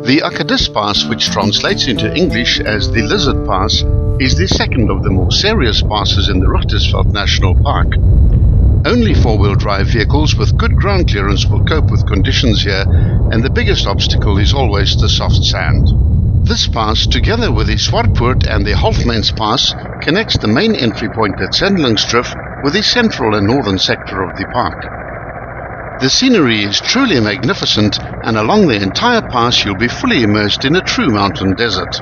The Akadis Pass, which translates into English as the Lizard Pass, is the second of the more serious passes in the Rughterveld National Park. Only four-wheel drive vehicles with good ground clearance will cope with conditions here, and the biggest obstacle is always the soft sand. This pass, together with the Swartpoort and the Halfmans Pass, connects the main entry point at Sandlingsdrift with the central and northern sector of the park. The scenery is truly magnificent, and along the entire pass you'll be fully immersed in a true mountain desert.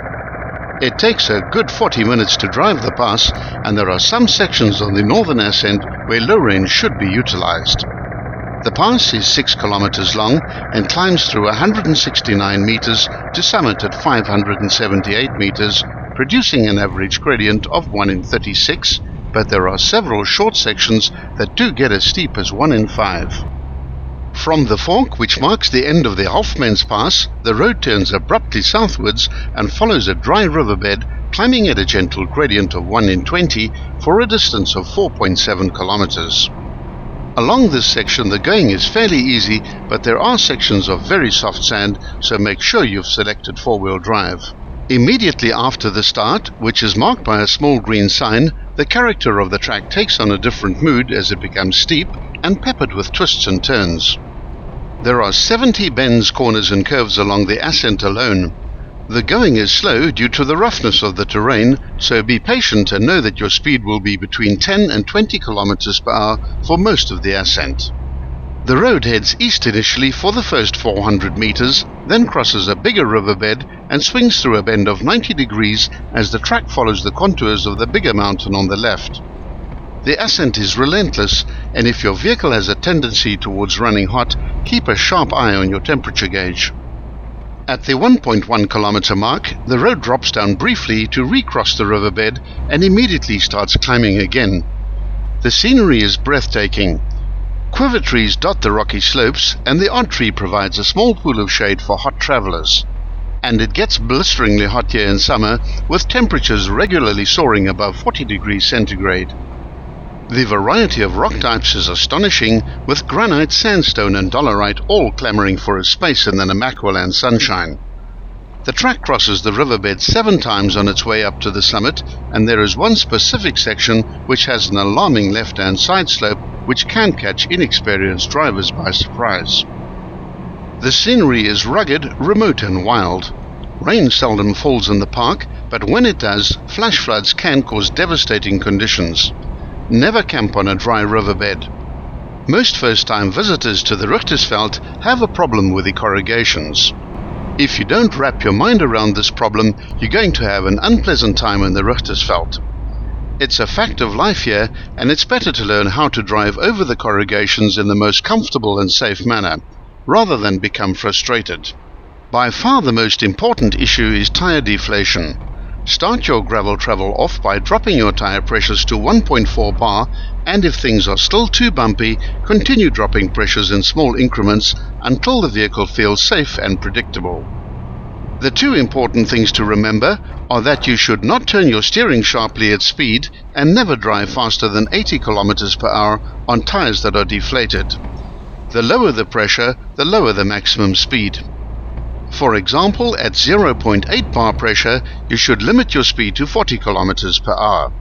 It takes a good 40 minutes to drive the pass, and there are some sections on the northern ascent where low range should be utilized. The pass is 6 kilometers long and climbs through 169 meters to summit at 578 meters, producing an average gradient of 1 in 36, but there are several short sections that do get as steep as 1 in 5. From the fork, which marks the end of the Halfmans Pass, the road turns abruptly southwards and follows a dry riverbed, climbing at a gentle gradient of 1 in 20 for a distance of 4.7 kilometers. Along this section the going is fairly easy, but there are sections of very soft sand, so make sure you've selected four-wheel drive. Immediately after the start, which is marked by a small green sign, the character of the track takes on a different mood as it becomes steep and peppered with twists and turns. There are 70 bends, corners and curves along the ascent alone. The going is slow due to the roughness of the terrain, so be patient and know that your speed will be between 10 and 20 kilometers per hour for most of the ascent. The road heads east initially for the first 400 meters, then crosses a bigger riverbed and swings through a bend of 90 degrees as the track follows the contours of the bigger mountain on the left. The ascent is relentless, and if your vehicle has a tendency towards running hot, keep a sharp eye on your temperature gauge. At the 1.1 kilometer mark, the road drops down briefly to recross the riverbed and immediately starts climbing again. The scenery is breathtaking. Quiver trees dot the rocky slopes, and the odd tree provides a small pool of shade for hot travelers. And it gets blisteringly hot here in summer, with temperatures regularly soaring above 40 degrees centigrade. The variety of rock types is astonishing, with granite, sandstone and dolerite all clamoring for a space in the Namaqualand sunshine. The track crosses the riverbed 7 times on its way up to the summit, and there is one specific section which has an alarming left-hand side slope which can catch inexperienced drivers by surprise. The scenery is rugged, remote and wild. Rain seldom falls in the park, but when it does, flash floods can cause devastating conditions. Never camp on a dry riverbed. Most first-time visitors to the Rughterveld have a problem with the corrugations. If you don't wrap your mind around this problem, you're going to have an unpleasant time in the Rughterveld. It's a fact of life here, and it's better to learn how to drive over the corrugations in the most comfortable and safe manner, rather than become frustrated. By far the most important issue is tire deflation. Start your gravel travel off by dropping your tire pressures to 1.4 bar, and if things are still too bumpy, continue dropping pressures in small increments until the vehicle feels safe and predictable. The two important things to remember are that you should not turn your steering sharply at speed and never drive faster than 80 km per hour on tires that are deflated. The lower the pressure, the lower the maximum speed. For example, at 0.8 bar pressure, you should limit your speed to 40 km per hour.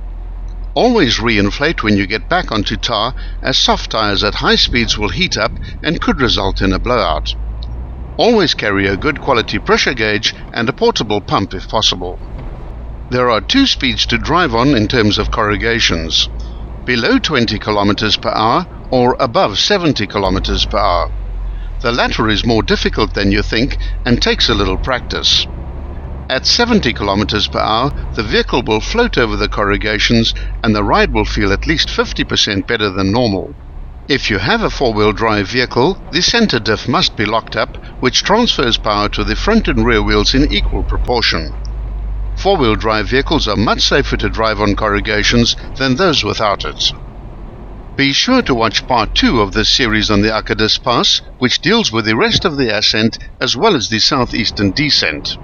Always reinflate when you get back onto tar, as soft tires at high speeds will heat up and could result in a blowout. Always carry a good quality pressure gauge and a portable pump if possible. There are 2 speeds to drive on in terms of corrugations: below 20 km per hour or above 70 km per hour. The latter is more difficult than you think and takes a little practice. At 70 km per hour, the vehicle will float over the corrugations and the ride will feel at least 50% better than normal. If you have a 4-wheel drive vehicle, the center diff must be locked up, which transfers power to the front and rear wheels in equal proportion. 4-wheel drive vehicles are much safer to drive on corrugations than those without it. Be sure to watch part 2 of this series on the Akadis Pass, which deals with the rest of the ascent as well as the southeastern descent.